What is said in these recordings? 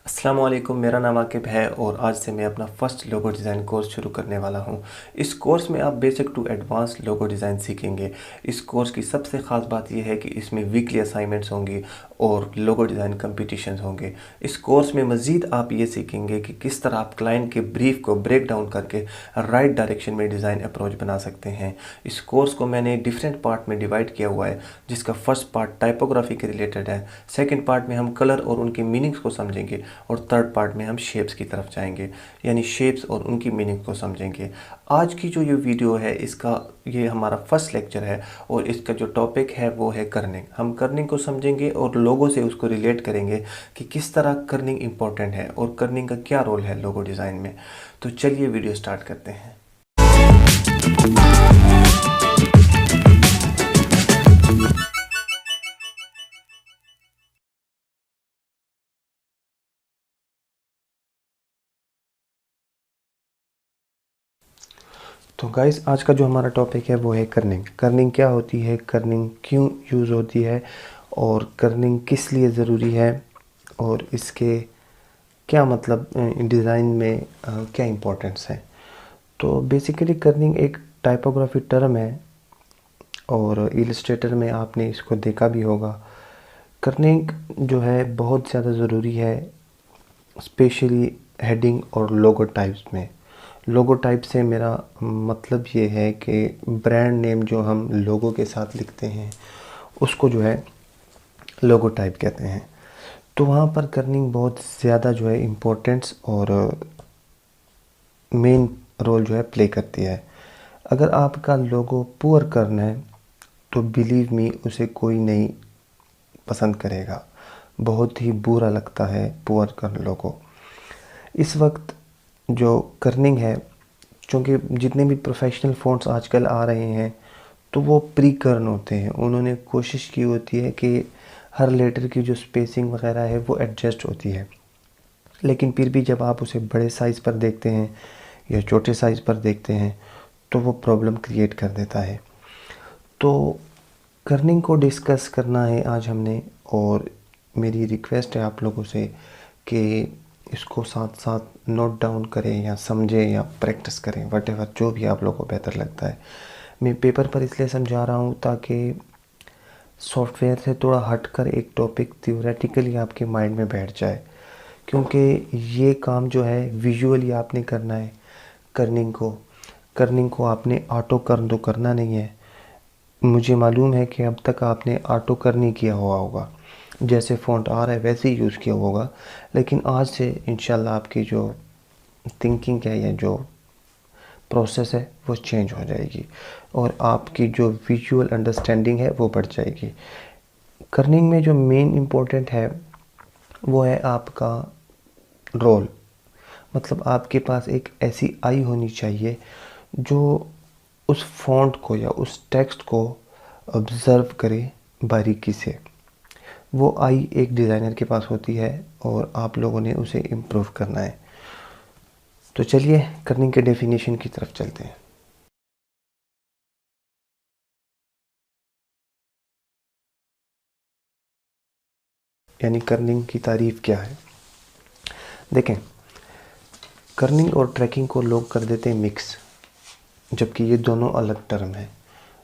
अस्सलाम वालेकुम, मेरा नाम आकिब है और आज से मैं अपना फर्स्ट लोगो डिज़ाइन कोर्स शुरू करने वाला हूं। इस कोर्स में आप basic to advance logo design सीखेंगे। इस कोर्स की सबसे ख़ास बात यह है कि इसमें वीकली असाइनमेंट्स होंगी और लोगो डिज़ाइन कंपटीशंस होंगे। इस कोर्स में मज़ीद आप ये सीखेंगे कि किस तरह आप क्लाइंट के ब्रीफ को ब्रेक डाउन करके राइट डायरेक्शन में डिज़ाइन अप्रोच बना सकते हैं। इस कोर्स को मैंने डिफरेंट पार्ट में डिवाइड किया हुआ है, जिसका फर्स्ट पार्ट टाइपोग्राफी के रिलेटेड है, सेकेंड पार्ट में हम कलर और उनकी मीनिंग्स को समझेंगे और थर्ड पार्ट में हम शेप्स की तरफ जाएंगे, यानी शेप्स और उनकी मीनिंग को समझेंगे। आज की जो ये वीडियो है ये हमारा फर्स्ट लेक्चर है और इसका जो टॉपिक है वो है कर्निंग। हम कर्निंग को समझेंगे और लोगों से उसको रिलेट करेंगे कि किस तरह कर्निंग इंपॉर्टेंट है और कर्निंग का क्या रोल है लोगो डिज़ाइन में। तो चलिए वीडियो स्टार्ट करते हैं। तो गाइस, आज का जो हमारा टॉपिक है वो है कर्निंग। कर्निंग क्या होती है, कर्निंग क्यों यूज़ होती है और कर्निंग किस लिए ज़रूरी है और इसके क्या मतलब डिज़ाइन में क्या इम्पोर्टेंस है। तो बेसिकली कर्निंग एक टाइपोग्राफी टर्म है और इलस्ट्रेटर में आपने इसको देखा भी होगा। कर्निंग जो है बहुत ज़्यादा ज़रूरी है, स्पेशली हेडिंग और लोगो टाइप्स में। लोगो टाइप से मेरा मतलब ये है कि ब्रांड नेम जो हम लोगो के साथ लिखते हैं उसको जो है लोगो टाइप कहते हैं। तो वहाँ पर कर्निंग बहुत ज़्यादा जो है इम्पोर्टेंस और मेन रोल जो है प्ले करती है। अगर आपका लोगो पुअर करना है तो बिलीव मी उसे कोई नहीं पसंद करेगा। बहुत ही बुरा लगता है पुअर कर लोगो। इस वक्त जो कर्निंग है, क्योंकि जितने भी प्रोफेशनल फ़ॉन्ट्स आजकल आ रहे हैं तो वो प्री कर्न होते हैं। उन्होंने कोशिश की होती है कि हर लेटर की जो स्पेसिंग वगैरह है वो एडजस्ट होती है, लेकिन फिर भी जब आप उसे बड़े साइज़ पर देखते हैं या छोटे साइज़ पर देखते हैं तो वो प्रॉब्लम क्रिएट कर देता है। तो कर्निंग को डिस्कस करना है आज हमने, और मेरी रिक्वेस्ट है आप लोगों से कि इसको साथ साथ नोट डाउन करें या समझें या प्रैक्टिस करें, वटेवर जो भी आप लोगों को बेहतर लगता है। मैं पेपर पर इसलिए समझा रहा हूँ ताकि सॉफ्टवेयर से थोड़ा हटकर एक टॉपिक थ्योरेटिकली आपके माइंड में बैठ जाए, क्योंकि ये काम जो है विजुअली आपने करना है। कर्निंग को आपने ऑटो कर्न तो करना नहीं है। मुझे मालूम है कि अब तक आपने ऑटो कर्न नहीं किया हुआ होगा, जैसे फ़ॉन्ट आ रहा है वैसे ही यूज़ किया होगा, लेकिन आज से इंशाल्लाह आपकी जो थिंकिंग है या जो प्रोसेस है वो चेंज हो जाएगी और आपकी जो विजुअल अंडरस्टैंडिंग है वो बढ़ जाएगी। कर्निंग में जो मेन इम्पोर्टेंट है वो है आपका रोल। मतलब आपके पास एक ऐसी आई होनी चाहिए जो उस फ़ॉन्ट को या उस टेक्स्ट को ऑब्ज़र्व करे बारीकी से। वो आई एक डिज़ाइनर के पास होती है और आप लोगों ने उसे इम्प्रूव करना है। तो चलिए कर्निंग के डेफिनेशन की तरफ चलते हैं। यानी कर्निंग की तारीफ़ क्या है। देखें, कर्निंग और ट्रैकिंग को लोग कर देते हैं मिक्स, जबकि ये दोनों अलग टर्म है।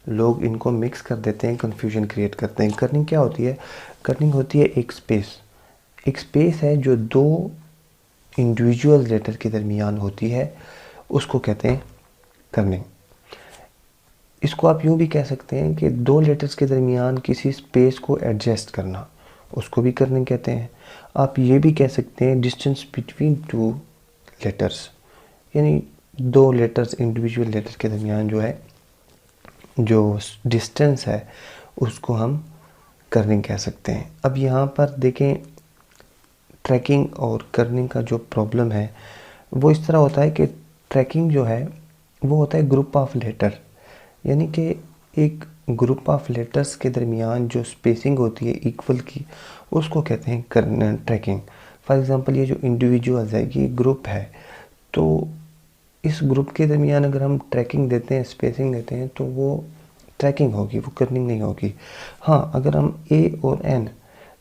लोग इनको मिक्स कर देते हैं, कन्फ्यूजन क्रिएट करते हैं। कर्निंग क्या होती है? कर्निंग होती है एक स्पेस है जो दो इंडिविजुअल लेटर के दरमियान होती है, उसको कहते हैं कर्निंग। इसको आप यूँ भी कह सकते हैं कि दो लेटर्स के दरमियान किसी स्पेस को एडजस्ट करना, उसको भी कर्निंग कहते हैं। आप ये भी कह सकते हैं डिस्टेंस बिटवीन टू लेटर्स, यानी दो लेटर्स इंडिविजुअल लेटर के दरमियान जो है जो डिस्टेंस है उसको हम कर्निंग कह सकते हैं। अब यहाँ पर देखें, ट्रैकिंग और कर्निंग का जो प्रॉब्लम है वो इस तरह होता है कि ट्रैकिंग जो है वो होता है ग्रुप ऑफ लेटर, यानी कि एक ग्रुप ऑफ लेटर्स के दरमियान जो स्पेसिंग होती है इक्वल की, उसको कहते हैं ट्रैकिंग। फॉर एग्ज़ाम्पल ये जो इंडिविजुअल्स है ये ग्रुप है, तो इस ग्रुप के दरमियान अगर हम ट्रैकिंग देते हैं, स्पेसिंग देते हैं, तो वो ट्रैकिंग होगी, वो कर्निंग नहीं होगी। हाँ, अगर हम ए और एन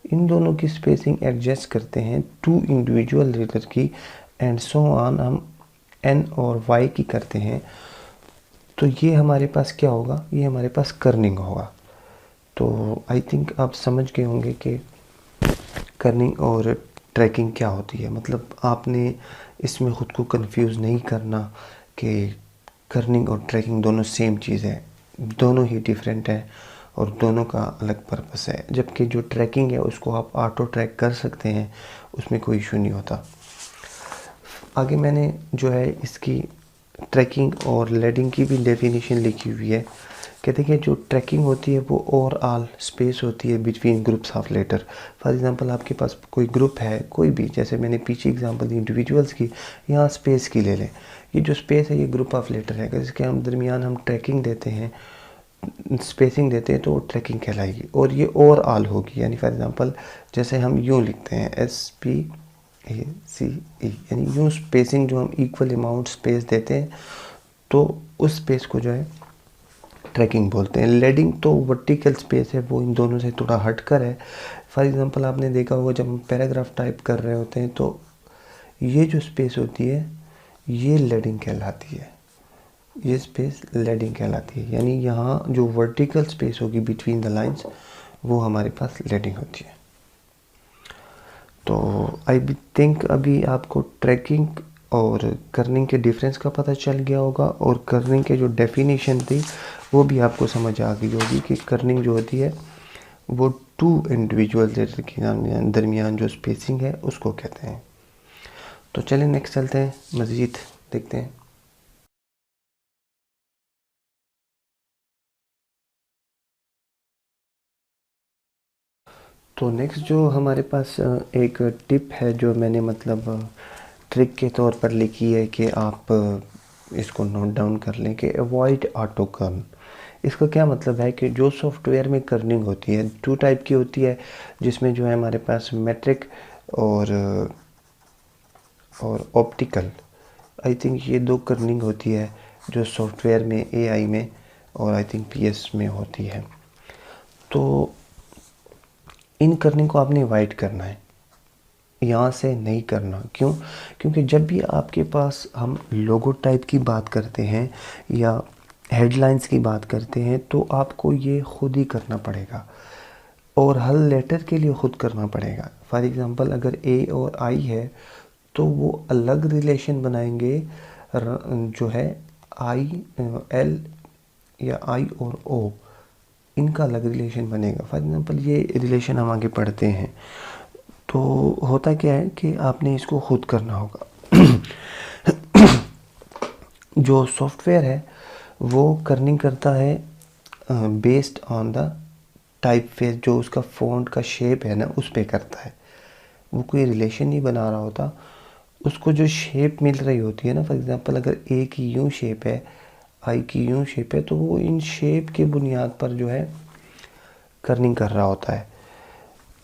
इन दोनों की स्पेसिंग एडजस्ट करते हैं टू इंडिविजुअल लेटर की, एंड सो ऑन हम एन और वाई की करते हैं, तो ये हमारे पास क्या होगा, ये हमारे पास कर्निंग होगा। तो आई थिंक आप समझ गए होंगे कि कर्निंग और ट्रैकिंग क्या होती है। मतलब आपने इसमें ख़ुद को कंफ्यूज नहीं करना कि कर्निंग और ट्रैकिंग दोनों सेम चीज़ है, दोनों ही डिफरेंट है और दोनों का अलग पर्पस है। जबकि जो ट्रैकिंग है उसको आप ऑटो ट्रैक कर सकते हैं, उसमें कोई इशू नहीं होता। आगे मैंने जो है इसकी ट्रैकिंग और लेडिंग की भी डेफिनेशन लिखी हुई है। कहते हैं कि जो ट्रैकिंग होती है वो ओवरऑल स्पेस होती है between groups of letter. For example आपके पास कोई ग्रुप है, कोई भी, जैसे मैंने पीछे एग्जांपल दी इंडिविजुअल्स की, यहाँ स्पेस की ले लें। ये जो स्पेस है ये ग्रुप ऑफ लेटर है, जिसके हम दरमियान हम ट्रैकिंग देते हैं, स्पेसिंग देते हैं, तो वो ट्रैकिंग कहलाएगी और ये ओवरऑल होगी। यानी फॉर एग्जांपल जैसे हम यूँ लिखते हैं SPACE, यानी यूँ स्पेसिंग जो हम इक्वल अमाउंट स्पेस देते हैं तो उस स्पेस को जो है ट्रैकिंग बोलते हैं। लेडिंग तो वर्टिकल स्पेस है, वो इन दोनों से थोड़ा हटकर है। फॉर एग्जांपल आपने देखा होगा जब हम पैराग्राफ टाइप कर रहे होते हैं तो ये जो स्पेस होती है ये लेडिंग कहलाती है, ये स्पेस लेडिंग कहलाती है। यानी यहाँ जो वर्टिकल स्पेस होगी बिटवीन द लाइंस वो हमारे पास लेडिंग होती है। तो आई थिंक अभी आपको ट्रैकिंग और कर्निंग के डिफरेंस का पता चल गया होगा, और कर्निंग के जो डेफिनेशन थी वो भी आपको समझ आ गई होगी कि कर्निंग जो होती है वो टू इंडिविजुअल लेटर के दरमियान जो स्पेसिंग है उसको कहते हैं। तो चलिए नेक्स्ट चलते हैं, मज़ीद देखते हैं। तो नेक्स्ट जो हमारे पास एक टिप है जो मैंने मतलब ट्रिक के तौर पर लिखी है कि आप इसको नोट डाउन कर लें कि अवॉइड ऑटो कर्न। इसका क्या मतलब है कि जो सॉफ्टवेयर में कर्निंग होती है टू टाइप की होती है, जिसमें जो है हमारे पास मेट्रिक और ऑप्टिकल, आई थिंक ये दो कर्निंग होती है जो सॉफ्टवेयर में, एआई में और आई थिंक पीएस में होती है। तो इन कर्निंग को आपने अवॉइड करना है, यहाँ से नहीं करना। क्यों? क्योंकि जब भी आपके पास हम लोगो टाइप की बात करते हैं या हेडलाइंस की बात करते हैं तो आपको ये खुद ही करना पड़ेगा और हर लेटर के लिए खुद करना पड़ेगा। फॉर एग्ज़ाम्पल अगर ए और आई है तो वो अलग रिलेशन बनाएंगे, जो है आई एल या आई और ओ, इनका अलग रिलेशन बनेगा। फॉर एग्ज़ाम्पल ये रिलेशन हम आगे पढ़ते हैं तो होता क्या है कि आपने इसको खुद करना होगा। जो सॉफ्टवेयर है वो कर्निंग करता है based on the type face, जो उसका फ़ॉन्ट का शेप है ना उस पे करता है। वो कोई रिलेशन नहीं बना रहा होता, उसको जो शेप मिल रही होती है ना, फॉर एग्ज़ाम्पल अगर ए की यूँ शेप है, आई की यूँ शेप है, तो वो इन शेप के बुनियाद पर जो है कर्निंग कर रहा होता है।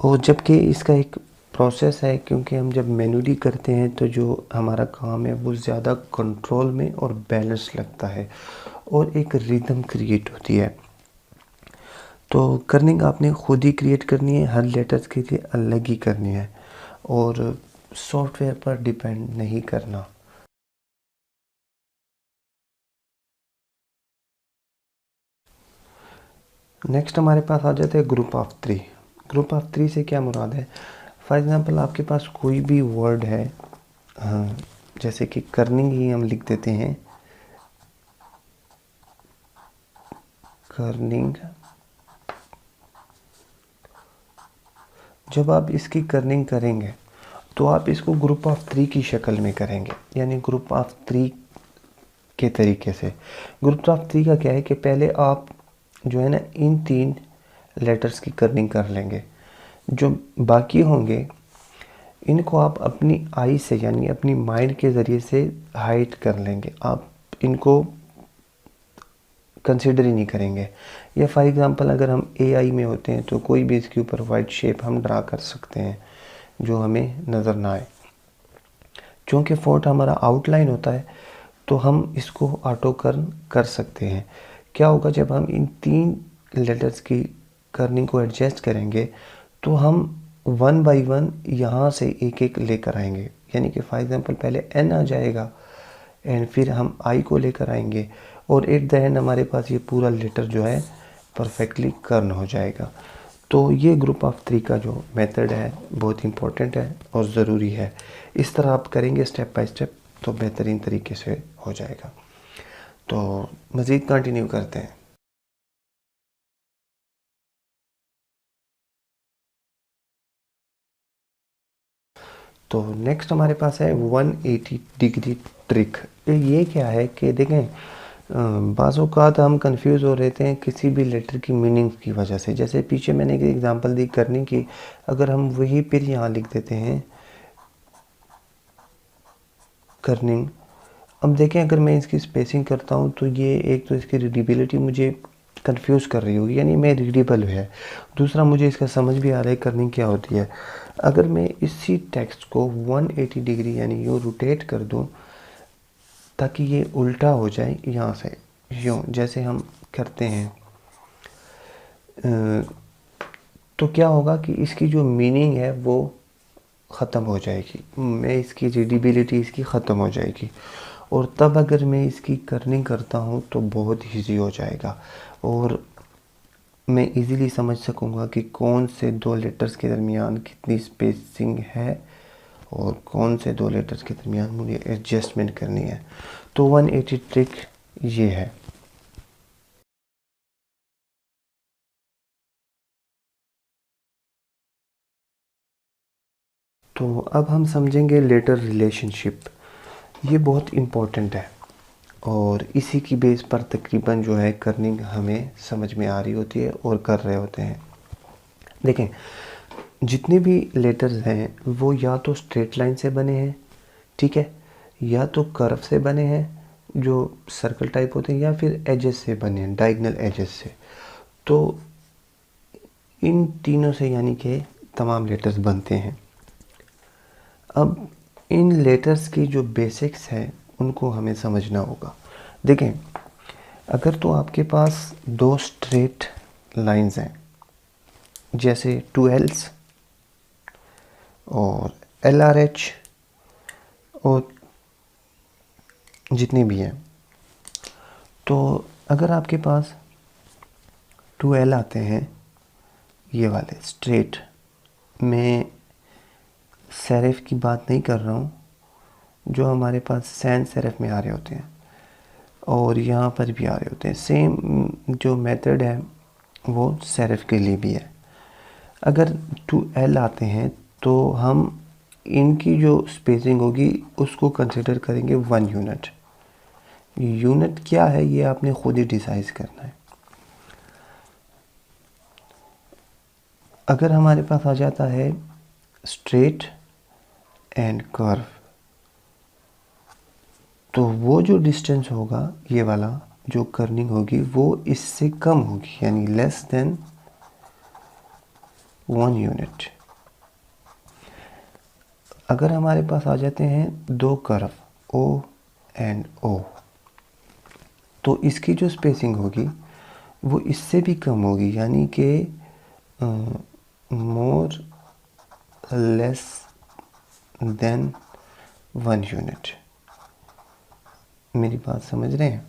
और जबकि इसका एक प्रोसेस है, क्योंकि हम जब मैनुअली करते हैं तो जो हमारा काम है वो ज़्यादा कंट्रोल में और बैलेंस लगता है और एक रिदम क्रिएट होती है। तो कर्निंग आपने खुद ही क्रिएट करनी है, हर लेटर्स के लिए अलग ही करनी है और सॉफ्टवेयर पर डिपेंड नहीं करना। नेक्स्ट हमारे पास आ जाते हैं group of three. Group of three से क्या मुराद है? फॉर एग्ज़ाम्पल आपके पास कोई भी वर्ड है, हाँ, जैसे कि कर्निंग ही हम लिख देते हैं, कर्निंग। जब आप इसकी कर्निंग करेंगे तो आप इसको ग्रुप ऑफ थ्री की शक्ल में करेंगे, यानी ग्रुप ऑफ थ्री के तरीके से। ग्रुप ऑफ थ्री का क्या है कि पहले आप जो है ना इन तीन लेटर्स की कर्निंग कर लेंगे, जो बाकी होंगे इनको आप अपनी आई से यानी अपनी माइंड के ज़रिए से हाइड कर लेंगे, आप इनको कंसिडर ही नहीं करेंगे। या फॉर एग्ज़ाम्पल अगर हम एआई में होते हैं तो कोई भी इसके ऊपर वाइट शेप हम ड्रा कर सकते हैं जो हमें नज़र ना आए। चूँकि फ़ॉन्ट हमारा आउटलाइन होता है तो हम इसको ऑटो कर्न कर सकते हैं। क्या होगा जब हम इन तीन लेटर्स की कर्निंग को एडजस्ट करेंगे तो हम वन बाई वन यहाँ से एक एक लेकर आएंगे, यानी कि फॉर एग्जांपल पहले n आ जाएगा एंड फिर हम i को लेकर आएंगे और एट द एंड हमारे पास ये पूरा लेटर जो है परफेक्टली कर्न हो जाएगा। तो ये ग्रुप ऑफ 3 का जो मेथड है बहुत इंपॉर्टेंट है और ज़रूरी है। इस तरह आप करेंगे स्टेप बाय स्टेप तो बेहतरीन तरीके से हो जाएगा। तो मज़ीद कंटिन्यू करते हैं। तो नेक्स्ट हमारे पास है 180 डिग्री ट्रिक। ये क्या है कि देखें, बाज़ औक़ात हम कंफ्यूज हो रहते हैं किसी भी लेटर की मीनिंग की वजह से। जैसे पीछे मैंने एक एग्जांपल दी करने की, अगर हम वही फिर यहाँ लिख देते हैं कर्निंग। अब देखें अगर मैं इसकी स्पेसिंग करता हूँ तो ये एक तो इसकी रीडेबिलिटी मुझे कंफ्यूज कर रही होगी, यानी मैं रीडेबल है। दूसरा मुझे इसका समझ भी आ रहा है कर्निंग क्या होती है। अगर मैं इसी टेक्स्ट को 180 डिग्री यानी यूँ रोटेट कर दूँ ताकि ये उल्टा हो जाए, यहाँ से यूँ जैसे हम करते हैं, तो क्या होगा कि इसकी जो मीनिंग है वो ख़त्म हो जाएगी। मैं इसकी रीडेबिलिटी इसकी ख़त्म हो जाएगी और तब अगर मैं इसकी कर्निंग करता हूँ तो बहुत ईजी हो जाएगा और मैं इजीली समझ सकूँगा कि कौन से 2 लेटर्स के दरमियान कितनी स्पेसिंग है और कौन से 2 लेटर्स के दरमियान मुझे एडजस्टमेंट करनी है। तो 180 ट्रिक ये है। तो अब हम समझेंगे लेटर रिलेशनशिप। ये बहुत इम्पोर्टेंट है और इसी की बेस पर तकरीबन जो है कर्निंग हमें समझ में आ रही होती है और कर रहे होते हैं। देखें, जितने भी लेटर्स हैं वो या तो स्ट्रेट लाइन से बने हैं, ठीक है, या तो कर्व से बने हैं जो सर्कल टाइप होते हैं, या फिर एजेस से बने हैं, डायगोनल एजेस से। तो इन तीनों से यानी कि तमाम लेटर्स बनते हैं। अब इन लेटर्स की जो बेसिक्स हैं उनको हमें समझना होगा। देखें, अगर तो आपके पास 2 स्ट्रेट लाइंस हैं जैसे 2Ls और LRH और जितने भी हैं, तो अगर आपके पास 2L आते हैं ये वाले स्ट्रेट, मैं सेरिफ की बात नहीं कर रहा हूँ, जो हमारे पास सैन सेरिफ में आ रहे होते हैं और यहाँ पर भी आ रहे होते हैं। सेम जो मेथड है वो सेरिफ के लिए भी है। अगर 2L आते हैं तो हम इनकी जो स्पेसिंग होगी उसको कंसिडर करेंगे 1 यूनिट। यूनिट क्या है ये आपने खुद ही डिसाइड करना है। अगर हमारे पास आ जाता है स्ट्रेट एंड कर्व, तो वो जो डिस्टेंस होगा ये वाला जो कर्निंग होगी वो इससे कम होगी, यानी लेस देन 1 यूनिट। अगर हमारे पास आ जाते हैं 2 कर्व O एंड O, तो इसकी जो स्पेसिंग होगी वो इससे भी कम होगी, यानी कि मोर लेस देन 1 यूनिट। मेरी बात समझ रहे हैं?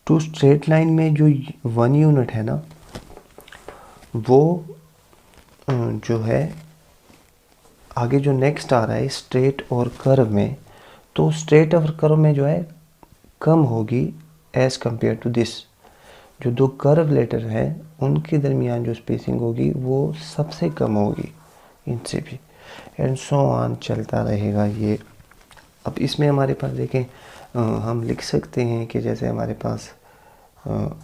टू स्ट्रेट लाइन में जो 1 यूनिट है ना, वो जो है आगे जो नेक्स्ट आ रहा है स्ट्रेट और कर्व में, तो स्ट्रेट और कर्व में जो है कम होगी एज़ कंपेयर टू दिस। जो 2 कर्व लेटर हैं उनके दरमियान जो स्पेसिंग होगी वो सबसे कम होगी इनसे भी, एंड सो ऑन चलता रहेगा ये। अब इसमें हमारे पास देखें, हम लिख सकते हैं कि जैसे हमारे पास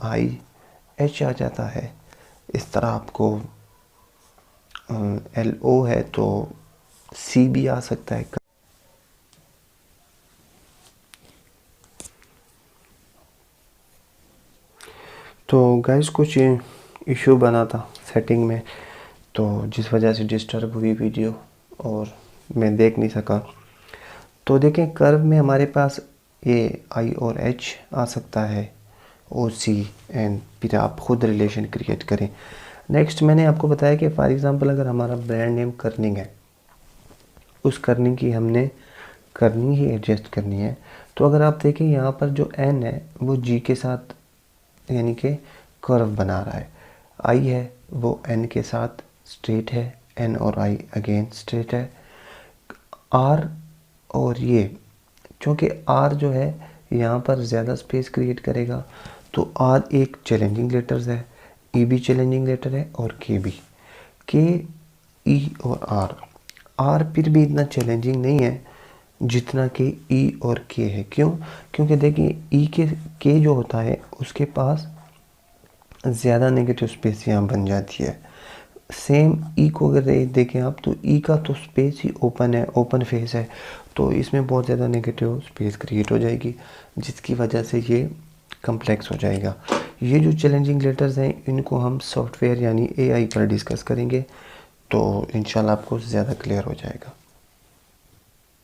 IH आ जाता है, इस तरह आपको LO है तो C भी आ सकता है। तो गाइस कुछ इशू बना था सेटिंग में, तो जिस वजह से डिस्टर्ब हुई वीडियो और मैं देख नहीं सका। तो देखें, कर्व में हमारे पास ये I और H आ सकता है, OC, एंड फिर आप खुद रिलेशन क्रिएट करें। नेक्स्ट मैंने आपको बताया कि फॉर एग्ज़ाम्पल अगर हमारा ब्रांड नेम कर्निंग है, उस कर्निंग की हमने कर्निंग ही एडजस्ट करनी है। तो अगर आप देखें यहाँ पर जो एन है वो जी के साथ यानी कि कर्व बना रहा है, आई है वो एन के साथ स्ट्रेट है, एन और आई अगेन स्ट्रेट है। आर और ये, क्योंकि आर जो है यहाँ पर ज़्यादा स्पेस क्रिएट करेगा, तो आर एक चैलेंजिंग लेटर्स है, ई भी चैलेंजिंग लेटर है और के भी। के, ई और आर फिर भी इतना चैलेंजिंग नहीं है जितना कि ई और के है। क्यों? क्योंकि देखिए ई के जो होता है उसके पास ज़्यादा नेगेटिव स्पेस यहाँ बन जाती है। सेम ई को अगर देखें आप, तो ई का तो स्पेस ही ओपन है, ओपन फेस है, तो इसमें बहुत ज़्यादा नेगेटिव स्पेस क्रिएट हो जाएगी, जिसकी वजह से ये कम्प्लेक्स हो जाएगा। ये जो चैलेंजिंग लेटर्स हैं इनको हम सॉफ्टवेयर यानी एआई पर डिस्कस करेंगे, तो इंशाल्लाह आपको ज़्यादा क्लियर हो जाएगा।